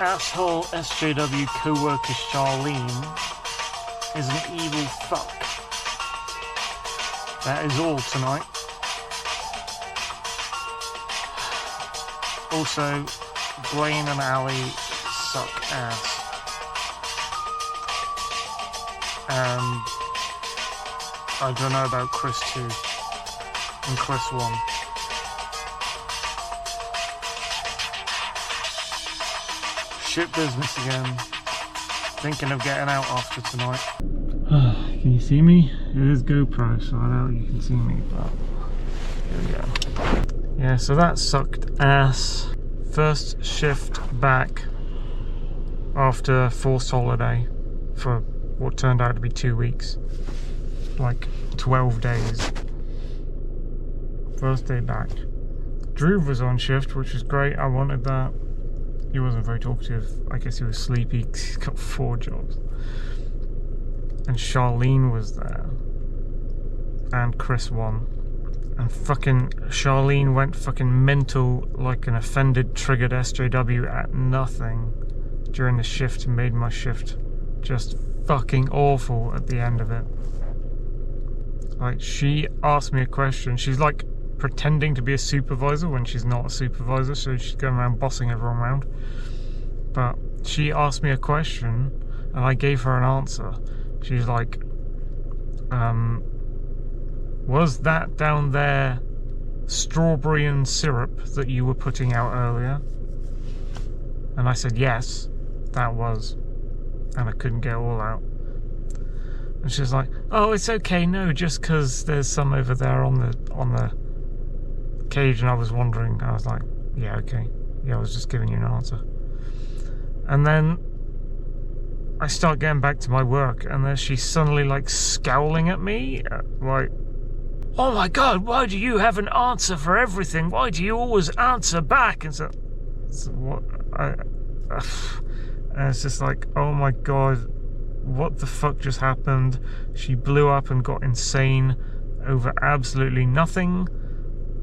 asshole SJW co-worker Charlene is an evil fuck. That is all tonight. Also, Blaine and Ali suck ass. And I don't know about Chris 2 and Chris 1. Shit business again. Thinking of getting out after tonight. Can you see me? It is GoPro, so I know you can see me, but here we go. Yeah, so that sucked ass. First shift back after forced holiday for what turned out to be 2 weeks. Like 12 days. First day back. Drew was on shift, which was great. I wanted that. He wasn't very talkative. I guess he was sleepy. He's got 4 jobs. And Charlene was there. And Chris won. And fucking Charlene went fucking mental like an offended, triggered SJW at nothing during the shift and made my shift just fucking awful at the end of it. Like, she asked me a question. She's like pretending to be a supervisor when she's not a supervisor, so she's going around bossing everyone around. But she asked me a question and I gave her an answer. She's like, was that down there strawberry and syrup that you were putting out earlier? And I said yes, that was. And I couldn't get it all out. And she's like, oh, it's okay, no, just because there's some over there on the cage. And I was wondering. I was like, yeah, okay, yeah, I was just giving you an answer. And then I start getting back to my work, and then she's suddenly like scowling at me, like, oh my god, why do you have an answer for everything? Why do you always answer back? And so what? And it's just like, oh my god, what the fuck just happened? She blew up and got insane over absolutely nothing.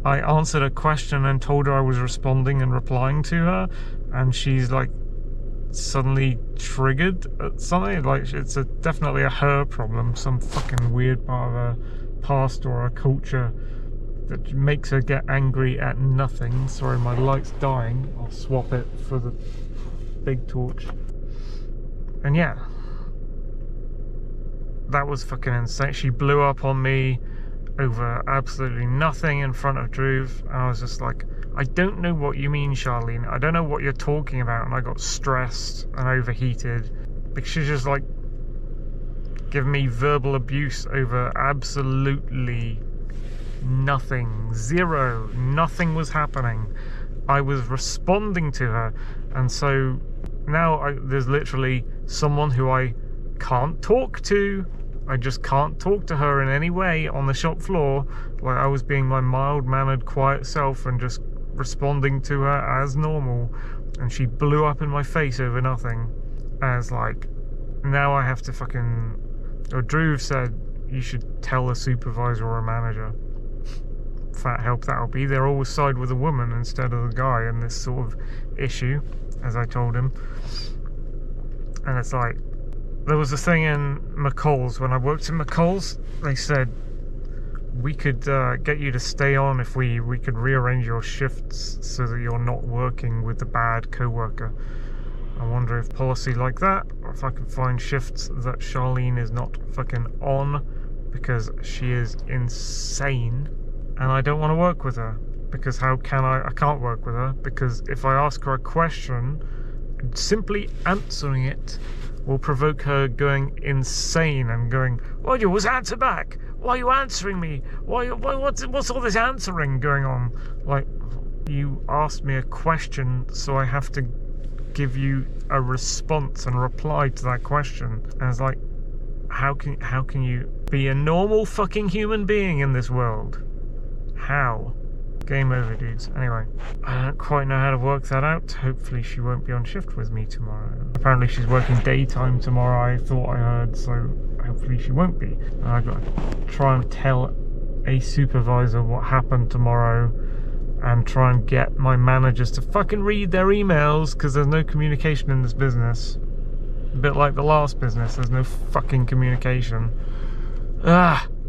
I answered a question and told her I was responding and replying to her, and she's like suddenly triggered at something. Like, it's definitely a her problem, some fucking weird part of her past or a culture that makes her get angry at nothing. Sorry, my light's dying. I'll swap it for the big torch. And yeah, that was fucking insane. She blew up on me over absolutely nothing in front of Drew, and I was just like, I don't know what you mean, Charlene. I don't know what you're talking about. And I got stressed and overheated because she's just like giving me verbal abuse over absolutely nothing. Zero. Nothing was happening. I was responding to her, and so now there's literally someone who I can't talk to. I just can't talk to her in any way on the shop floor. Like, I was being my mild-mannered, quiet self and just responding to her as normal, and she blew up in my face over nothing. As like, now I have to fucking, or Drew said you should tell a supervisor or a manager. Fat help that'll be. They'll always side with a woman instead of the guy in this sort of issue, as I told him. And it's like, there was a thing in McCall's, when I worked in McCall's, they said we could get you to stay on if we could rearrange your shifts so that you're not working with the bad co-worker. I wonder if policy like that, or if I can find shifts that Charlene is not fucking on because she is insane and I don't want to work with her. Because how can I can't work with her, because if I ask her a question, simply answering it will provoke her going insane and going, why do you always answer back? Why are you answering me? What's all this answering going on? Like, you asked me a question, so I have to give you a response and reply to that question. And it's like, how can you be a normal fucking human being in this world? How? Game over, dudes. Anyway, I don't quite know how to work that out. Hopefully she won't be on shift with me tomorrow. Apparently she's working daytime tomorrow, I thought I heard, so hopefully she won't be. And I've got to try and tell a supervisor what happened tomorrow and try and get my managers to fucking read their emails, because there's no communication in this business. A bit like the last business, there's no fucking communication. Ah.